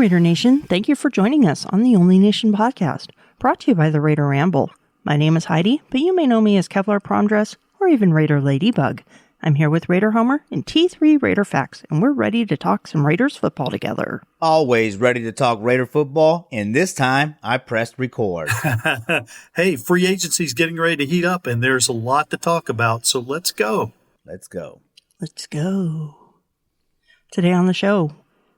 Raider Nation. Thank you for joining us on the Only Nation podcast, brought to you by the Raider Ramble. My name is Heidi, but you may know me as Kevlar Prom Dress or even Raider Ladybug. I'm here with Raider Homer and T3 Raider Facts, and we're ready to talk some Raiders football together. Always ready to talk Raider football, and this time I pressed record. Hey, free agency's getting ready to heat up, and there's a lot to talk about, so let's go. Let's go. Let's go. Today on the show,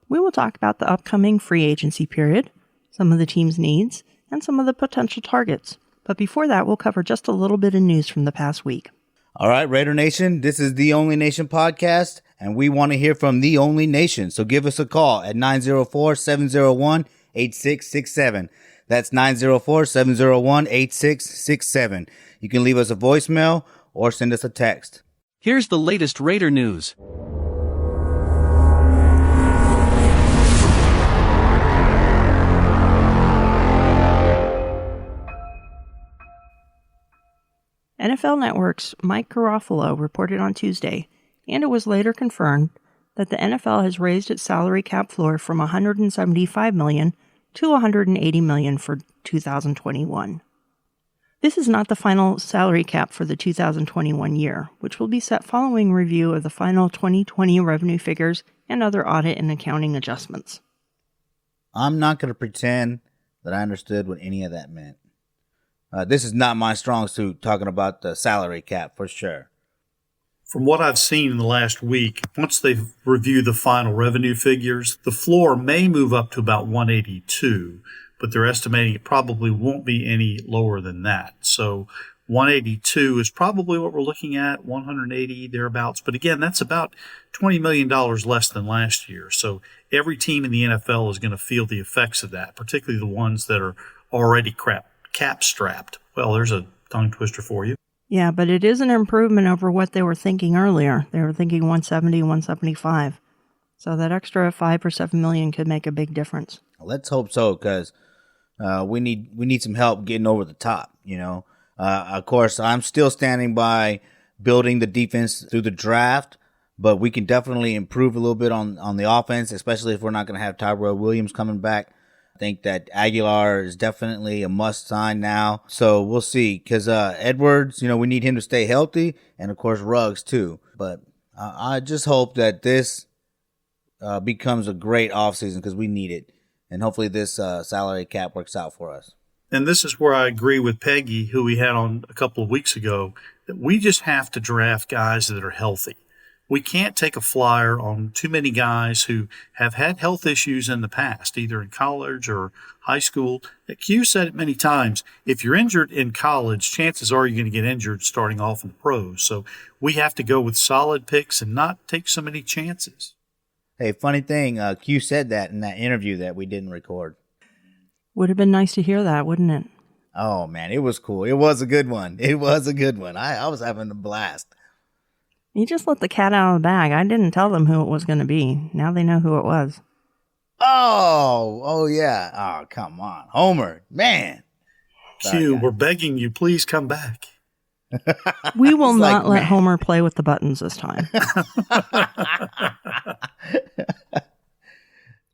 we will talk about the upcoming free agency period, some of the team's needs, and some of the potential targets. But before that, we'll cover just a little bit of news from the past week. All right, Raider Nation, this is the Only Nation podcast, and we want to hear from the Only Nation. So give us a call at 904-701-8667. That's 904-701-8667. You can leave us a voicemail or send us a text. Here's the latest Raider news. NFL Network's Mike Garofalo reported on Tuesday, and it was later confirmed, that the NFL has raised its salary cap floor from $175 million to $180 million for 2021. This is not the final salary cap for the 2021 year, which will be set following review of the final 2020 revenue figures and other audit and accounting adjustments. I'm not going to pretend that I understood what any of that meant. This is not my strong suit, talking about the salary cap for sure. From what I've seen in the last week, once they've reviewed the final revenue figures, the floor may move up to about 182, but they're estimating it probably won't be any lower than that. So 182 is probably what we're looking at, 180 thereabouts. But again, that's about $20 million less than last year. So every team in the NFL is going to feel the effects of that, particularly the ones that are already cap strapped. Well, there's a tongue twister for you. Yeah, but it is an improvement over what they were thinking earlier. They were thinking 170, 175. So that extra $5 or $7 million could make a big difference. Let's hope so, because we need some help getting over the top. You know, of course, I'm still standing by building the defense through the draft, but we can definitely improve a little bit on the offense, especially if we're not going to have Tyrell Williams coming back. I think that Aguilar is definitely a must sign now. So we'll see. Because Edwards, we need him to stay healthy. And, of course, Ruggs, too. But I just hope that this becomes a great offseason because we need it. And hopefully this salary cap works out for us. And this is where I agree with Peggy, who we had on a couple of weeks ago, that we just have to draft guys that are healthy. We can't take a flyer on too many guys who have had health issues in the past, either in college or high school. Q said it many times, if you're injured in college, chances are you're going to get injured starting off in the pros. So we have to go with solid picks and not take so many chances. Hey, funny thing, Q said that in that interview that we didn't record. Would have been nice to hear that, wouldn't it? Oh, man, it was cool. It was a good one. I was having a blast. You just let the cat out of the bag. I didn't tell them who it was going to be. Now they know who it was. Oh, yeah. Oh, come on. Homer, man. Q, we're begging you, please come back. We will not let Homer play with the buttons this time.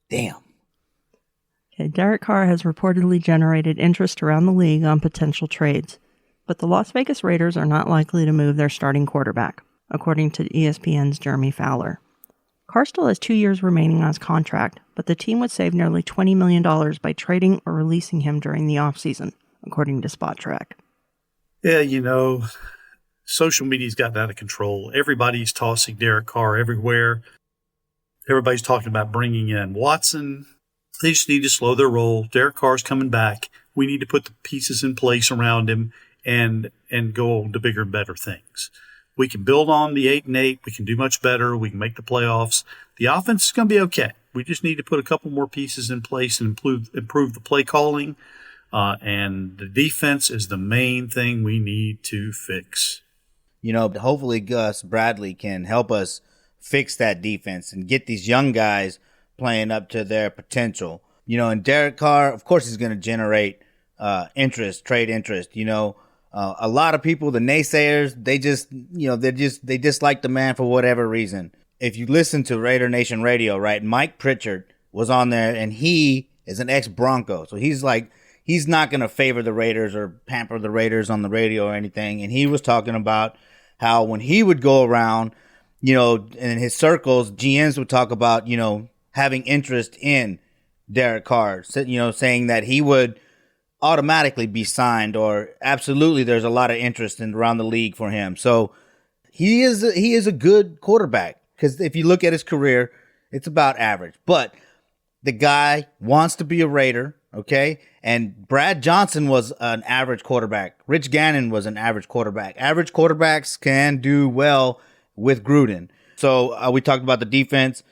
Damn. Okay, Derek Carr has reportedly generated interest around the league on potential trades, but the Las Vegas Raiders are not likely to move their starting quarterback, according to ESPN's Jeremy Fowler. Carr still has 2 years remaining on his contract, but the team would save nearly $20 million by trading or releasing him during the offseason, according to Spot Track. Yeah, social media's gotten out of control. Everybody's tossing Derek Carr everywhere. Everybody's talking about bringing in Watson. They just need to slow their roll. Derek Carr's coming back. We need to put the pieces in place around him and go on to bigger and better things. We can build on the 8-8. We can do much better. We can make the playoffs. The offense is going to be okay. We just need to put a couple more pieces in place and improve the play calling. And the defense is the main thing we need to fix. Hopefully Gus Bradley can help us fix that defense and get these young guys playing up to their potential. And Derek Carr, of course, is going to generate trade interest. A lot of people, the naysayers, they dislike the man for whatever reason. If you listen to Raider Nation Radio, right, Mike Pritchard was on there, and he is an ex-Bronco. So he's not going to favor the Raiders or pamper the Raiders on the radio or anything. And he was talking about how when he would go around, in his circles, GMs would talk about, having interest in Derek Carr, saying that he would automatically be signed, or absolutely there's a lot of interest around the league for him. So he is a good quarterback, because if you look at his career, it's about average. But the guy wants to be a Raider, okay? And Brad Johnson was an average quarterback. Rich Gannon was an average quarterback. Average quarterbacks can do well with Gruden. So we talked about the defense.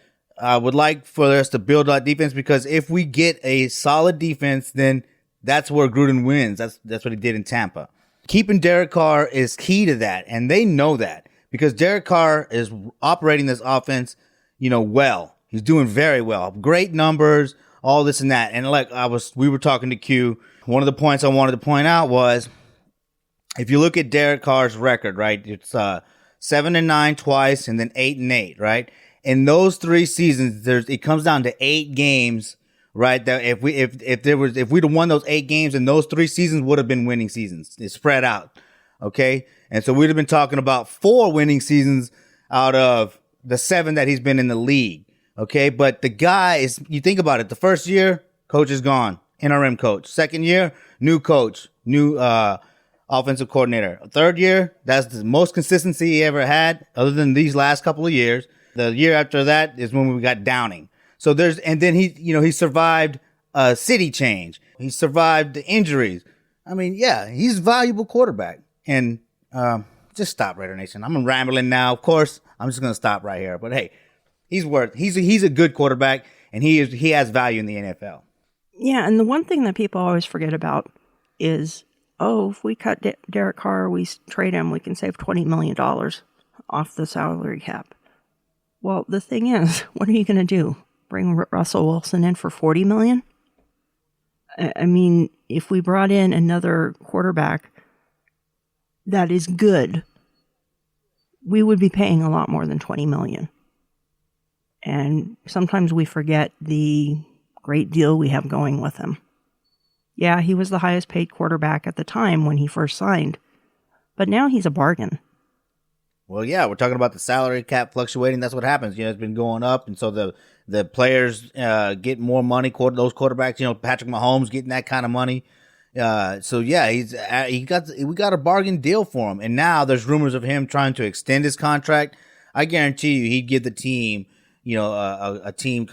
I would like for us to build that defense, because if we get a solid defense, then that's where Gruden wins. That's what he did in Tampa. Keeping Derek Carr is key to that, and they know that, because Derek Carr is operating this offense, well. He's doing very well. Great numbers, all this and that. And we were talking to Q. One of the points I wanted to point out was, if you look at Derek Carr's record, right? It's 7-9 twice, and then 8-8, right? In those 3 seasons, it comes down to 8 games, right? That if we'd have won those 8 games, and those 3 seasons would have been winning seasons. It's spread out, okay? And so we'd have been talking about 4 winning seasons out of the 7 that he's been in the league, okay? But the guy is, you think about it, the first year, coach is gone, interim coach. Second year, new coach, new offensive coordinator. Third year, that's the most consistency he ever had, other than these last couple of years. The year after that is when we got Downing. So and then he survived a city change. He survived the injuries. I mean, yeah, he's a valuable quarterback. And just stop, Raider Nation. I'm rambling now. Of course, I'm just going to stop right here. But hey, he's a good quarterback, and he has value in the NFL. Yeah, and the one thing that people always forget about is, if we cut Derek Carr, we trade him, we can save $20 million off the salary cap. Well, the thing is, what are you going to do? Bring Russell Wilson in for $40 million? I mean, if we brought in another quarterback that is good, we would be paying a lot more than $20 million. And sometimes we forget the great deal we have going with him. Yeah, he was the highest paid quarterback at the time when he first signed, but now he's a bargain. Well, yeah, we're talking about the salary cap fluctuating. That's what happens. It's been going up, and so the players get more money. Those quarterbacks, Patrick Mahomes getting that kind of money. So yeah, we got a bargain deal for him, and now there's rumors of him trying to extend his contract. I guarantee you, he'd give the team, a team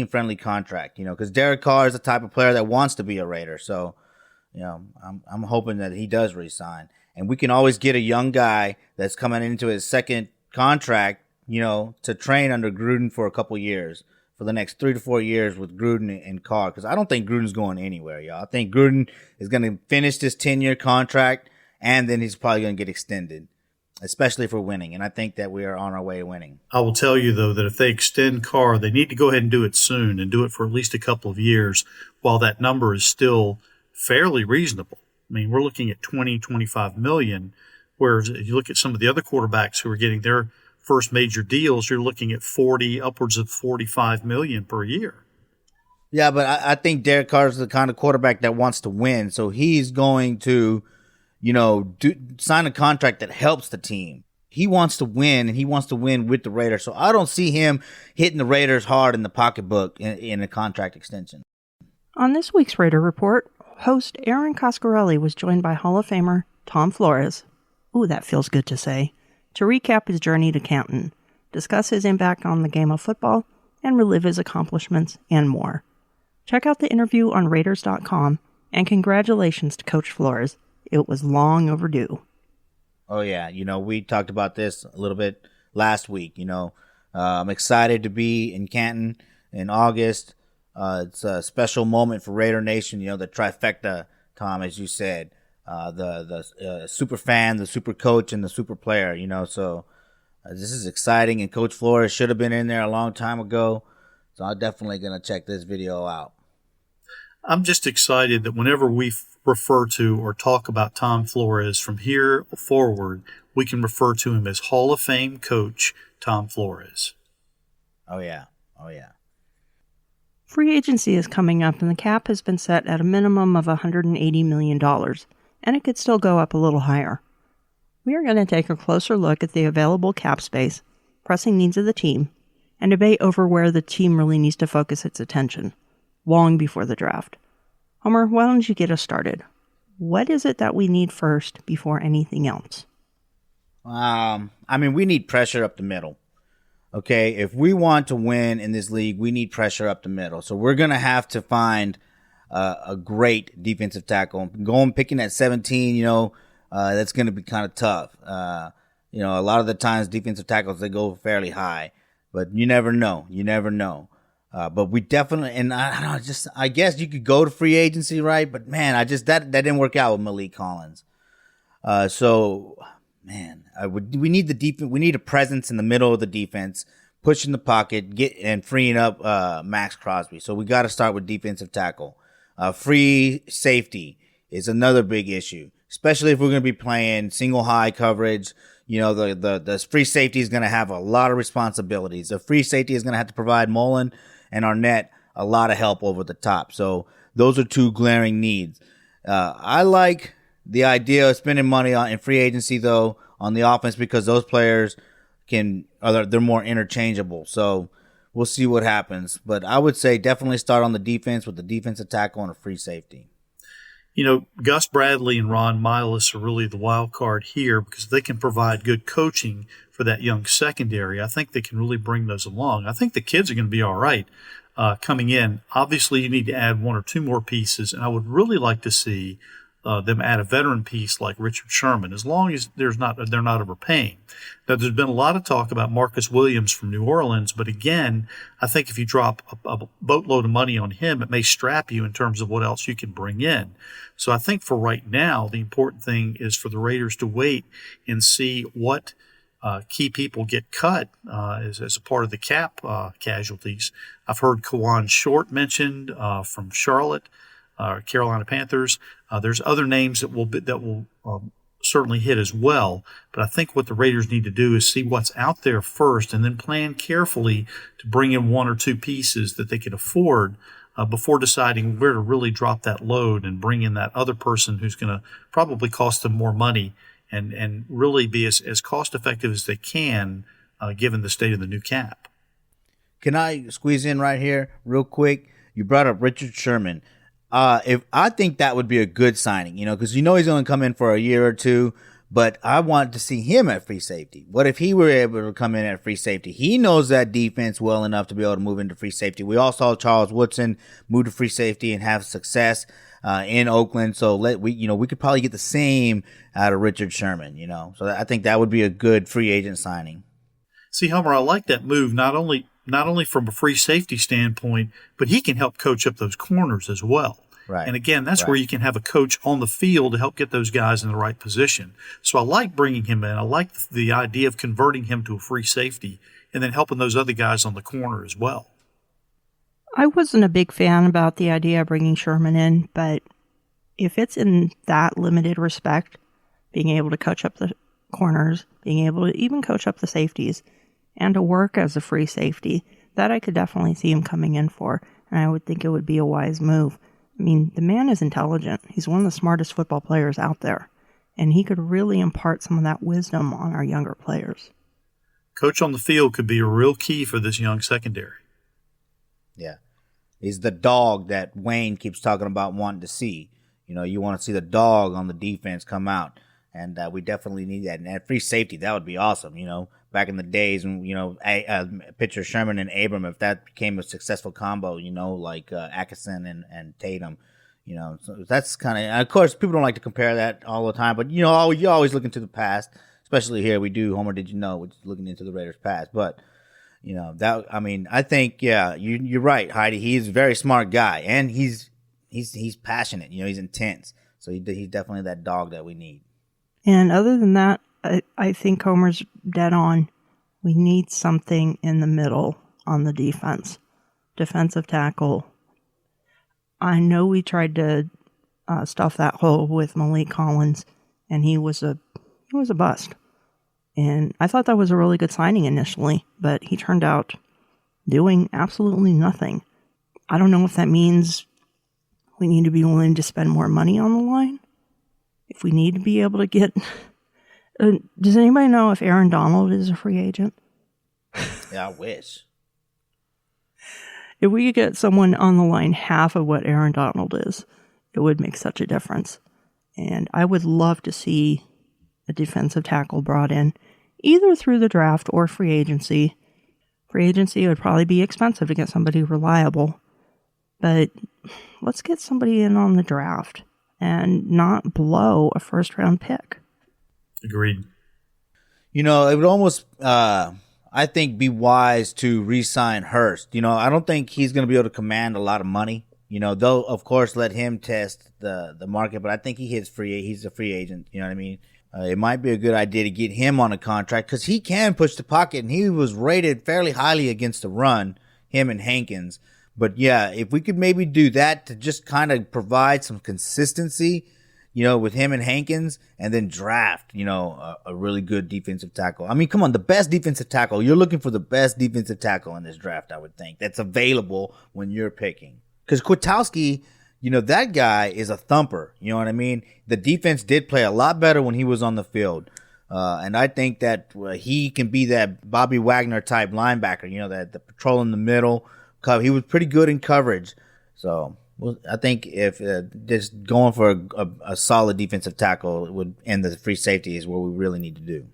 friendly contract. Because Derek Carr is the type of player that wants to be a Raider. So, I'm hoping that he does resign. And we can always get a young guy that's coming into his second contract, to train under Gruden for a couple years, for the next 3 to 4 years with Gruden and Carr. Because I don't think Gruden's going anywhere, y'all. I think Gruden is going to finish this 10-year contract, and then he's probably going to get extended, especially for winning. And I think that we are on our way to winning. I will tell you, though, that if they extend Carr, they need to go ahead and do it soon, and do it for at least a couple of years while that number is still fairly reasonable. I mean, we're looking at 25 million, whereas if you look at some of the other quarterbacks who are getting their first major deals, you're looking at upwards of 45 million per year. Yeah, but I think Derek Carr is the kind of quarterback that wants to win, so he's going to, sign a contract that helps the team. He wants to win, and he wants to win with the Raiders. So I don't see him hitting the Raiders hard in the pocketbook in a contract extension. On this week's Raider Report, host Aaron Coscarelli was joined by Hall of Famer Tom Flores. Ooh, that feels good to say. To recap his journey to Canton, discuss his impact on the game of football, and relive his accomplishments and more. Check out the interview on Raiders.com, and congratulations to Coach Flores. It was long overdue. Oh, yeah. We talked about this a little bit last week. I'm excited to be in Canton in August. It's a special moment for Raider Nation, the trifecta, Tom, as you said. The super fan, the super coach, and the super player, So this is exciting, and Coach Flores should have been in there a long time ago. So I'm definitely going to check this video out. I'm just excited that whenever we refer to or talk about Tom Flores from here forward, we can refer to him as Hall of Fame coach Tom Flores. Oh, yeah. Oh, yeah. Free agency is coming up, and the cap has been set at a minimum of $180 million, and it could still go up a little higher. We are going to take a closer look at the available cap space, pressing needs of the team, and debate over where the team really needs to focus its attention, long before the draft. Homer, why don't you get us started? What is it that we need first before anything else? We need pressure up the middle. Okay, if we want to win in this league, we need pressure up the middle. So we're going to have to find a great defensive tackle. Picking at 17, that's going to be kind of tough. A lot of the times defensive tackles, they go fairly high. But you never know. But we definitely, and I guess you could go to free agency, right? But man, that didn't work out with Malik Collins. We need the defense. We need a presence in the middle of the defense, pushing the pocket, and freeing up Max Crosby. So we got to start with defensive tackle. Free safety is another big issue, especially if we're going to be playing single high coverage. The free safety is going to have a lot of responsibilities. The free safety is going to have to provide Mullen and Arnett a lot of help over the top. So those are two glaring needs. I like the idea of spending money in free agency, though, on the offense, because those players they're more interchangeable. So we'll see what happens. But I would say definitely start on the defense with the defensive tackle and a free safety. Gus Bradley and Ron Milas are really the wild card here because they can provide good coaching for that young secondary. I think they can really bring those along. I think the kids are going to be all right coming in. Obviously, you need to add one or two more pieces, and I would really like to see them add a veteran piece like Richard Sherman, as long as they're not overpaying. Now, there's been a lot of talk about Marcus Williams from New Orleans, but again, I think if you drop a boatload of money on him, it may strap you in terms of what else you can bring in. So I think for right now, the important thing is for the Raiders to wait and see what key people get cut as a part of the cap casualties. I've heard Kawan Short mentioned from Charlotte. Carolina Panthers. There's other names that will certainly hit as well. But I think what the Raiders need to do is see what's out there first and then plan carefully to bring in one or two pieces that they can afford before deciding where to really drop that load and bring in that other person who's going to probably cost them more money and really be as cost effective as they can given the state of the new cap. Can I squeeze in right here real quick? You brought up Richard Sherman. If I think that would be a good signing, because he's going to come in for a year or two, but I want to see him at free safety. What if he were able to come in at free safety? He knows that defense well enough to be able to move into free safety. We all saw Charles Woodson move to free safety and have success in Oakland. So we could probably get the same out of Richard Sherman. So I think that would be a good free agent signing. See, Homer, I like that move. Not only from a free safety standpoint, but he can help coach up those corners as well. Right. And again, that's where you can have a coach on the field to help get those guys in the right position. So I like bringing him in. I like the idea of converting him to a free safety and then helping those other guys on the corner as well. I wasn't a big fan about the idea of bringing Sherman in, but if it's in that limited respect, being able to coach up the corners, being able to even coach up the safeties, and to work as a free safety, that I could definitely see him coming in for, and I would think it would be a wise move. I mean, the man is intelligent. He's one of the smartest football players out there, and he could really impart some of that wisdom on our younger players. Coach on the field could be a real key for this young secondary. Yeah. He's the dog that Wayne keeps talking about wanting to see. You want to see the dog on the defense come out, and we definitely need that. And at free safety, that would be awesome, Back in the days when, picture Sherman and Abram, if that became a successful combo, like Atkinson and Tatum, so that's kind of, of course, people don't like to compare that all the time, but, you always look into the past, especially here. We do Homer Did You Know, which is looking into the Raiders' past. But, I think, you're right, Heidi. He's a very smart guy, and he's passionate, he's intense. So he's definitely that dog that we need. And other than that, I think Homer's dead on. We need something in the middle on the defense. Defensive tackle. I know we tried to stuff that hole with Malik Collins, and he was a bust. And I thought that was a really good signing initially, but he turned out doing absolutely nothing. I don't know if that means we need to be willing to spend more money on the line. If we need to be able to get... does anybody know if Aaron Donald is a free agent? Yeah, I wish. If we could get someone on the line half of what Aaron Donald is, it would make such a difference. And I would love to see a defensive tackle brought in, either through the draft or free agency. Free agency would probably be expensive to get somebody reliable. But let's get somebody in on the draft and not blow a first-round pick. Agreed. You know, it would almost, I think, be wise to re-sign Hurst. You know, I don't think he's going to be able to command a lot of money. You know, though, of course, let him test the market. But I think he's a free agent. You know what I mean? It might be a good idea to get him on a contract because he can push the pocket. And he was rated fairly highly against the run, him and Hankins. But, yeah, if we could maybe do that to just kind of provide some consistency, you know, with him and Hankins, and then draft, you know, a really good defensive tackle. I mean, come on, the best defensive tackle. You're looking for the best defensive tackle in this draft, I would think, that's available when you're picking. Because Kwiatkowski, you know, that guy is a thumper. You know what I mean? The defense did play a lot better when he was on the field. And I think that he can be that Bobby Wagner type linebacker, you know, that the patrol in the middle. He was pretty good in coverage. So well, I think if just going for a solid defensive tackle would end the free safety is what we really need to do.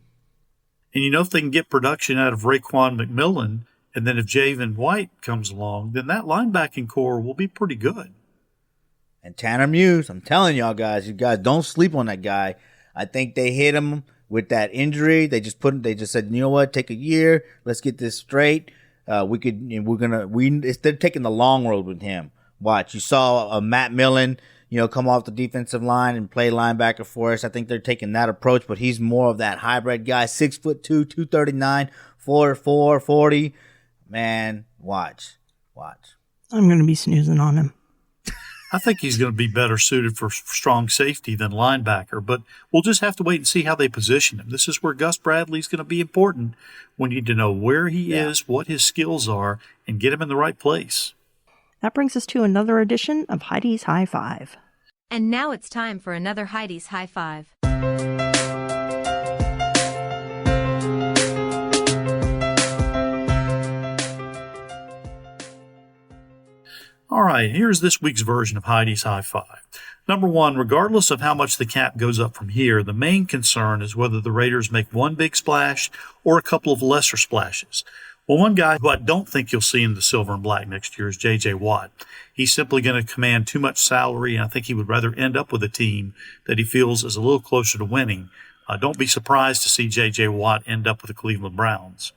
And you know, if they can get production out of Raekwon McMillan, and then if Javen White comes along, then that linebacking core will be pretty good. And Tanner Muse, I'm telling you guys don't sleep on that guy. I think they hit him with that injury. They just said, you know what, take a year, let's get this straight. They're taking the long road with him. Watch, you saw Matt Millen, you know, come off the defensive line and play linebacker for us. I think they're taking that approach, but he's more of that hybrid guy, 6'2", 239, 4'4", 40. Man, watch. I'm going to be snoozing on him. I think he's going to be better suited for strong safety than linebacker, but we'll just have to wait and see how they position him. This is where Gus Bradley's going to be important. We need to know where he is, what his skills are, and get him in the right place. That brings us to another edition of Heidi's High Five. And now it's time for another Heidi's High Five. All right, here's this week's version of Heidi's High Five. Number one, regardless of how much the cap goes up from here, the main concern is whether the Raiders make one big splash or a couple of lesser splashes. Well, one guy who I don't think you'll see in the silver and black next year is J.J. Watt. He's simply going to command too much salary, and I think he would rather end up with a team that he feels is a little closer to winning. Don't be surprised to see J.J. Watt end up with the Cleveland Browns.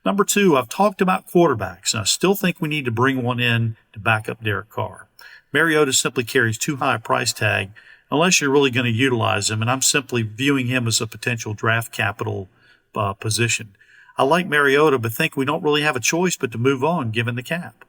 Number two, I've talked about quarterbacks, and I still think we need to bring one in to back up Derek Carr. Mariota simply carries too high a price tag unless you're really going to utilize him, and I'm simply viewing him as a potential draft capital position. I like Mariota, but think we don't really have a choice but to move on given the cap.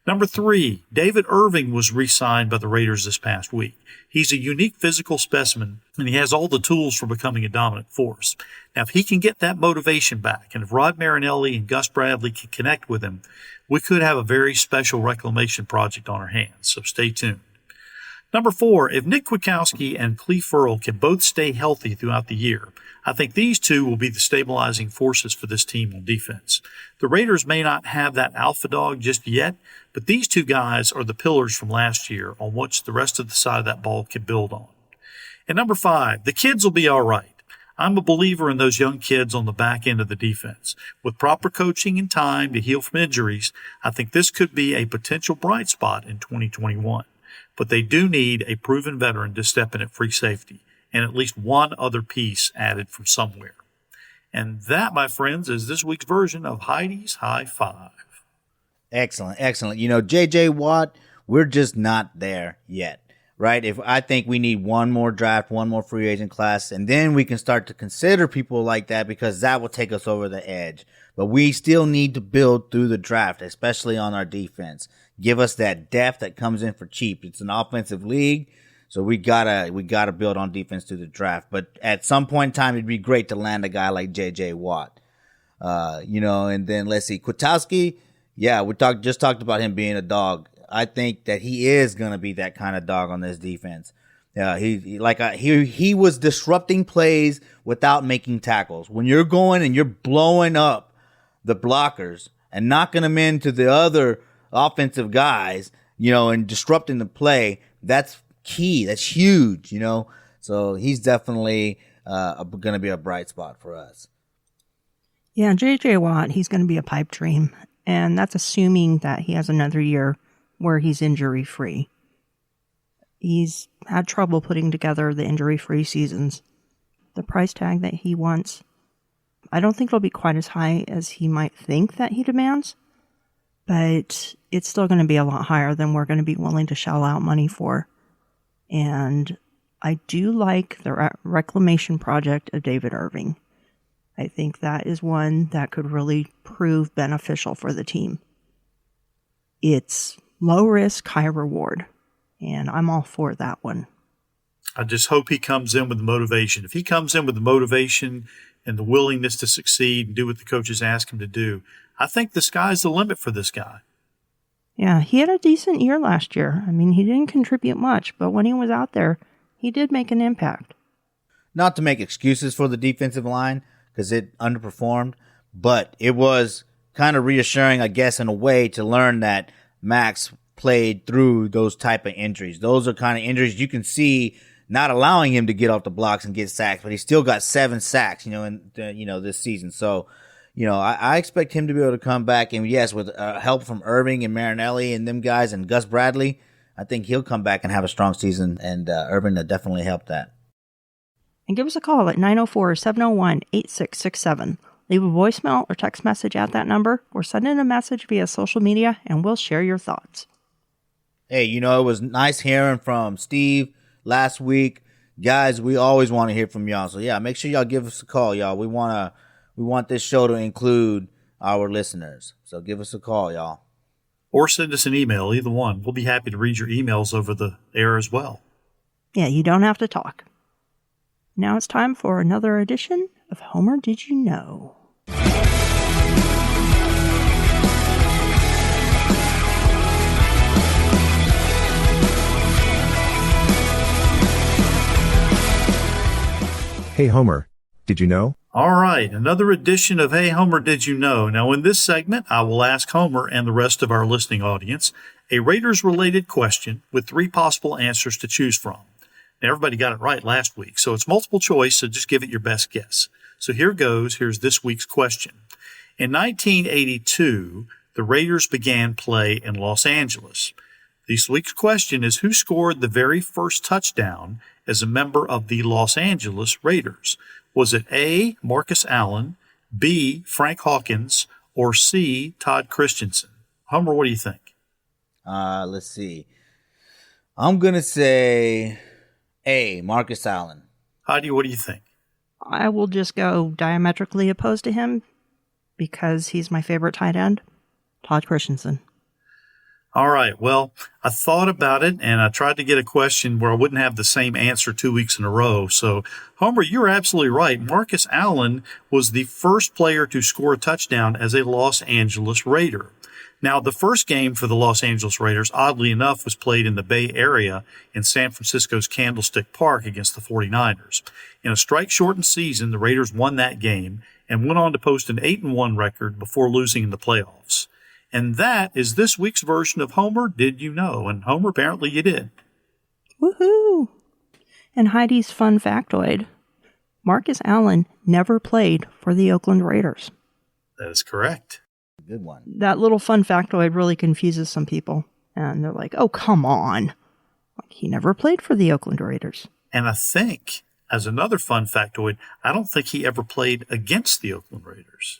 Number three, David Irving was re-signed by the Raiders this past week. He's a unique physical specimen, and he has all the tools for becoming a dominant force. Now, if he can get that motivation back, and if Rod Marinelli and Gus Bradley can connect with him, we could have a very special reclamation project on our hands, so stay tuned. Number four, if Nick Kwiatkowski and Cleve Ferrell can both stay healthy throughout the year, I think these two will be the stabilizing forces for this team on defense. The Raiders may not have that alpha dog just yet, but these two guys are the pillars from last year on which the rest of the side of that ball can build on. And number five, the kids will be all right. I'm a believer in those young kids on the back end of the defense. With proper coaching and time to heal from injuries, I think this could be a potential bright spot in 2021. But they do need a proven veteran to step in at free safety, and at least one other piece added from somewhere. And that, my friends, is this week's version of Heidi's High Five. Excellent. You know, J.J. Watt, we're just not there yet, right? I think we need one more draft, one more free agent class, and then we can start to consider people like that because that will take us over the edge. But we still need to build through the draft, especially on our defense. Give us that depth that comes in for cheap. It's an offensive league. So we gotta build on defense through the draft. But at some point in time, it'd be great to land a guy like J.J. Watt. You know, and then let's see, Kwiatkowski, Yeah, just talked about him being a dog. I think that he is going to be that kind of dog on this defense. Yeah, he was disrupting plays without making tackles. When you're going and you're blowing up the blockers and knocking them into the other offensive guys, and disrupting the play, that's key. That's huge, So he's definitely going to be a bright spot for us. Yeah, J.J. Watt, he's going to be a pipe dream. And that's assuming that he has another year where he's injury-free. He's had trouble putting together the injury-free seasons. The price tag that he wants, I don't think it'll be quite as high as he might think that he demands, but it's still going to be a lot higher than we're going to be willing to shell out money for. And I do like the reclamation project of David Irving. I think that is one that could really prove beneficial for the team. It's low risk, high reward, and I'm all for that one. I just hope he comes in with the motivation. If he comes in with the motivation and the willingness to succeed and do what the coaches ask him to do, I think the sky's the limit for this guy. Yeah, he had a decent year last year. I mean, he didn't contribute much, but when he was out there, he did make an impact. Not to make excuses for the defensive line, because it underperformed, but it was kind of reassuring, I guess, in a way, to learn that Max played through those type of injuries. Those are kind of injuries you can see not allowing him to get off the blocks and get sacks, but he still got 7 sacks, in this season. So, I expect him to be able to come back, and yes, with help from Irving and Marinelli and them guys and Gus Bradley, I think he'll come back and have a strong season, and Irving will definitely help that. And give us a call at 904-701-8667. Leave a voicemail or text message at that number, or send in a message via social media, and we'll share your thoughts. Hey, it was nice hearing from Steve last week. Guys, we always want to hear from y'all. So, yeah, make sure y'all give us a call, y'all. We want this show to include our listeners. So give us a call, y'all. Or send us an email, either one. We'll be happy to read your emails over the air as well. Yeah, you don't have to talk. Now it's time for another edition of Homer Did You Know? Hey Homer, did you know? All right, another edition of Hey Homer Did You Know? Now in this segment, I will ask Homer and the rest of our listening audience a Raiders-related question with 3 possible answers to choose from. Now, everybody got it right last week, so it's multiple choice, so just give it your best guess. So here goes. Here's this week's question. In 1982, the Raiders began play in Los Angeles. This week's question is, who scored the very first touchdown as a member of the Los Angeles Raiders? Was it A, Marcus Allen, B, Frank Hawkins, or C, Todd Christensen? Homer, what do you think? Let's see. I'm going to say A, Marcus Allen. Heidi, what do you think? I will just go diametrically opposed to him because he's my favorite tight end, Todd Christensen. All right. Well, I thought about it, and I tried to get a question where I wouldn't have the same answer 2 weeks in a row. So, Homer, you're absolutely right. Marcus Allen was the first player to score a touchdown as a Los Angeles Raider. Now, the first game for the Los Angeles Raiders, oddly enough, was played in the Bay Area in San Francisco's Candlestick Park against the 49ers. In a strike-shortened season, the Raiders won that game and went on to post an 8-1 record before losing in the playoffs. And that is this week's version of Homer Did You Know? And Homer, apparently you did. Woohoo! And Heidi's fun factoid, Marcus Allen never played for the Oakland Raiders. That is correct. Good one. That little fun factoid really confuses some people. And they're like, oh, come on. Like, he never played for the Oakland Raiders. And I think, as another fun factoid, I don't think he ever played against the Oakland Raiders.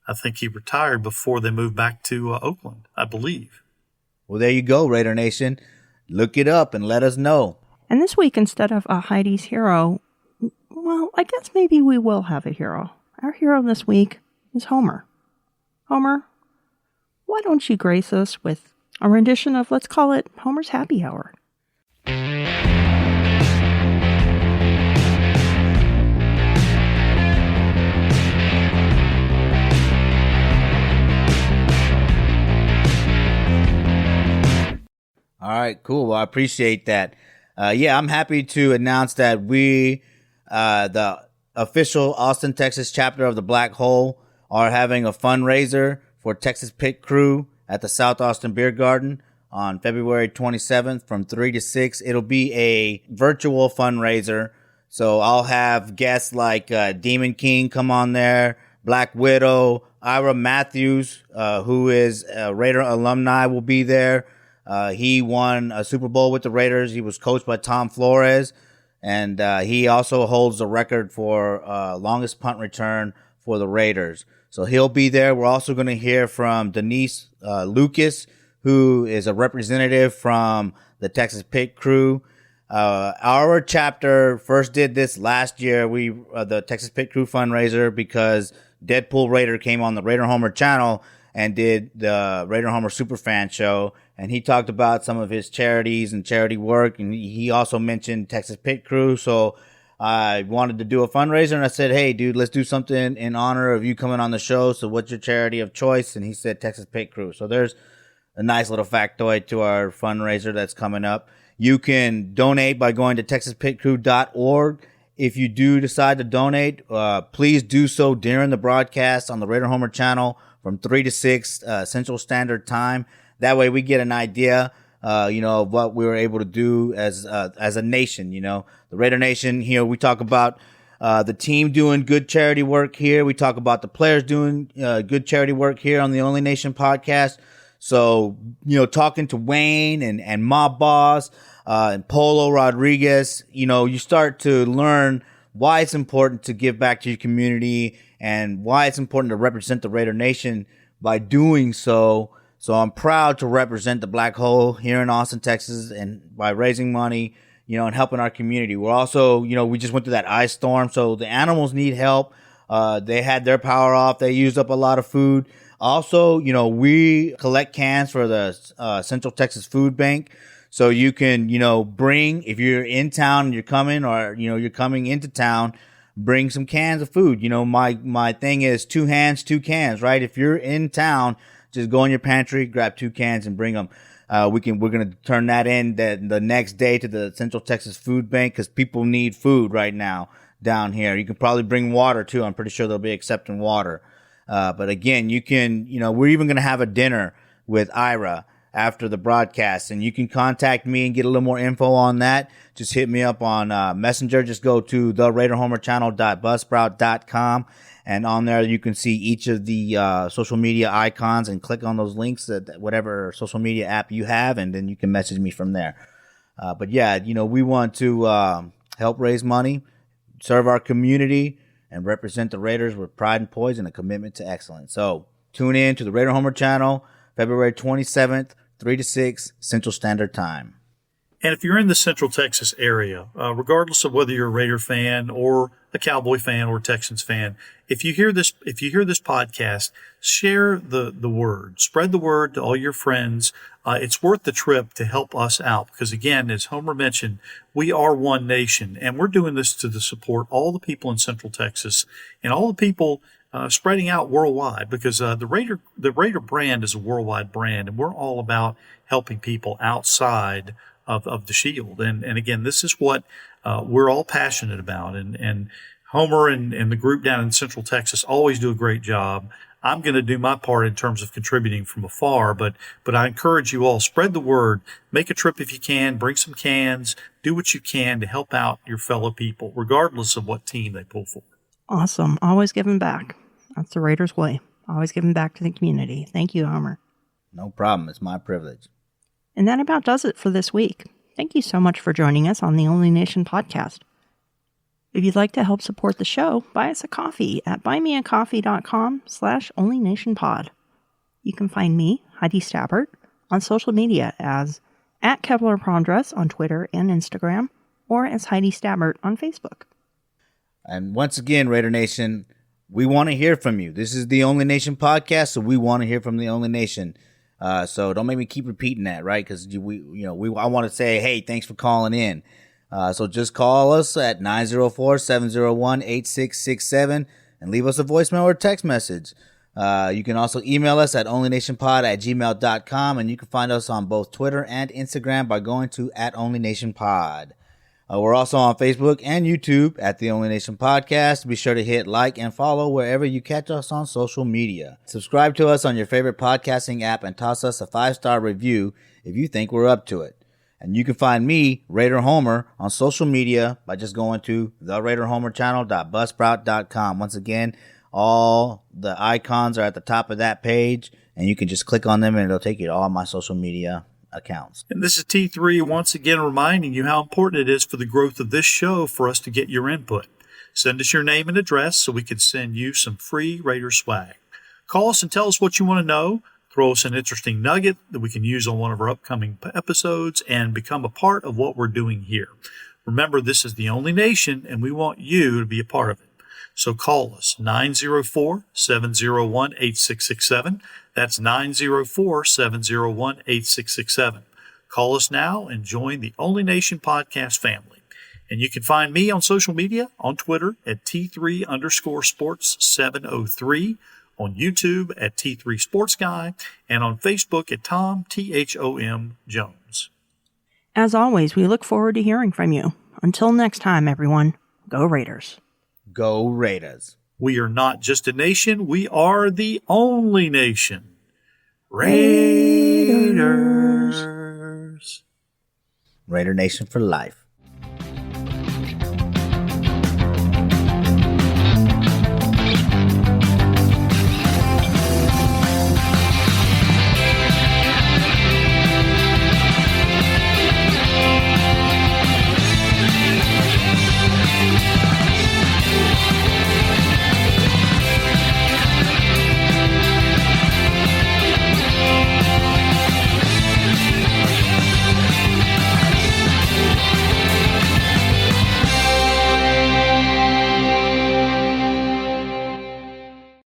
I think he retired before they moved back to Oakland, I believe. Well, there you go, Raider Nation. Look it up and let us know. And this week, instead of a Heidi's hero, well, I guess maybe we will have a hero. Our hero this week is Homer. Homer, why don't you grace us with a rendition of, let's call it, Homer's Happy Hour? All right, cool. Well, I appreciate that. Yeah, I'm happy to announce that we, the official Austin, Texas chapter of the Black Hole, are having a fundraiser for Texas Pit Crew at the South Austin Beer Garden on February 27th from 3 to 6. It'll be a virtual fundraiser. So I'll have guests like Demon King come on there, Black Widow, Ira Matthews, who is a Raider alumni, will be there. He won a Super Bowl with the Raiders. He was coached by Tom Flores, and he also holds the record for longest punt return for the Raiders. So he'll be there. We're also going to hear from Denise Lucas, who is a representative from the Texas Pit Crew. Our chapter first did this last year. The Texas Pit Crew fundraiser, because Deadpool Raider came on the Raider Homer channel and did the Raider Homer Superfan show. And he talked about some of his charities and charity work. And he also mentioned Texas Pit Crew. So I wanted to do a fundraiser, and I said, hey, dude, let's do something in honor of you coming on the show. So what's your charity of choice? And he said Texas Pit Crew. So there's a nice little factoid to our fundraiser that's coming up. You can donate by going to texaspitcrew.org. If you do decide to donate, please do so during the broadcast on the Raider Homer channel from 3 to 6 Central Standard Time. That way we get an idea, of what we were able to do as a nation. The Raider Nation here, we talk about the team doing good charity work here. We talk about the players doing good charity work here on the Only Nation podcast. So, talking to Wayne and Mob Boss, and Polo Rodriguez, you start to learn why it's important to give back to your community and why it's important to represent the Raider Nation by doing so. So I'm proud to represent the Black Hole here in Austin, Texas, and by raising money, and helping our community. We're also, we just went through that ice storm, so the animals need help. They had their power off. They used up a lot of food. Also, we collect cans for the Central Texas Food Bank. So you can, bring, if you're in town and you're coming, or, you're coming into town, bring some cans of food. My thing is 2 hands, 2 cans, right? If you're in town, just go in your pantry, grab 2 cans and bring them. We're going to turn that in the next day to the Central Texas Food Bank, because people need food right now down here. You can probably bring water too. I'm pretty sure they'll be accepting water. But again, you can, we're even going to have a dinner with Ira after the broadcast, and you can contact me and get a little more info on that. Just hit me up on Messenger. Just go to theraiderhomerchannel.buzzsprout.com, and on there you can see each of the social media icons and click on those links that whatever social media app you have, and then you can message me from there. But yeah, we want to help raise money, serve our community, and represent the Raiders with pride and poise and a commitment to excellence. So tune in to the Raider Homer channel, February 27th, 3 to 6 Central Standard Time. And if you're in the Central Texas area, regardless of whether you're a Raider fan or a Cowboy fan or a Texans fan, if you hear this podcast, share the word, spread the word to all your friends. It's worth the trip to help us out, because again, as Homer mentioned, we are one nation, and we're doing this to support all the people in Central Texas and all the people spreading out worldwide, because the Raider brand is a worldwide brand, and we're all about helping people outside of the Shield. And again, this is what we're all passionate about. And Homer and the group down in Central Texas always do a great job. I'm going to do my part in terms of contributing from afar, but I encourage you all, spread the word, make a trip if you can, bring some cans, do what you can to help out your fellow people, regardless of what team they pull for. Awesome. Always giving back. That's the Raiders way. Always giving back to the community. Thank you, Homer. No problem. It's my privilege. And that about does it for this week. Thank you so much for joining us on the Only Nation podcast. If you'd like to help support the show, buy us a coffee at buymeacoffee.com/onlynationpod. You can find me, Heidi Stabbert, on social media as @KevlarPromDress on Twitter and Instagram, or as Heidi Stabbert on Facebook. And once again, Raider Nation, we want to hear from you. This is the Only Nation podcast, so we want to hear from the Only Nation. So don't make me keep repeating that, right? Because I want to say, hey, thanks for calling in. So just call us at 904-701-8667 and leave us a voicemail or text message. You can also email us at onlynationpod@gmail.com, and you can find us on both Twitter and Instagram by going to @onlynationpod. We're also on Facebook and YouTube at the Only Nation Podcast. Be sure to hit like and follow wherever you catch us on social media. Subscribe to us on your favorite podcasting app and toss us a 5-star review if you think we're up to it. And you can find me, Raider Homer, on social media by just going to theraiderhomerchannel.buzzsprout.com. Once again, all the icons are at the top of that page, and you can just click on them and it'll take you to all my social media accounts. And this is T3 once again reminding you how important it is for the growth of this show for us to get your input. Send us your name and address so we can send you some free Raider swag. Call us and tell us what you want to know. Throw us an interesting nugget that we can use on one of our upcoming episodes and become a part of what we're doing here. Remember, this is the Only Nation, and we want you to be a part of it. So call us, 904-701-8667. That's 904-701-8667. Call us now and join the Only Nation podcast family. And you can find me on social media, on Twitter at T3_sports703, on YouTube at T3 Sports Guy, and on Facebook at Tom, Thom Jones. As always, we look forward to hearing from you. Until next time, everyone, go Raiders. Go Raiders. We are not just a nation, we are the only nation. Raiders. Raider Nation for life.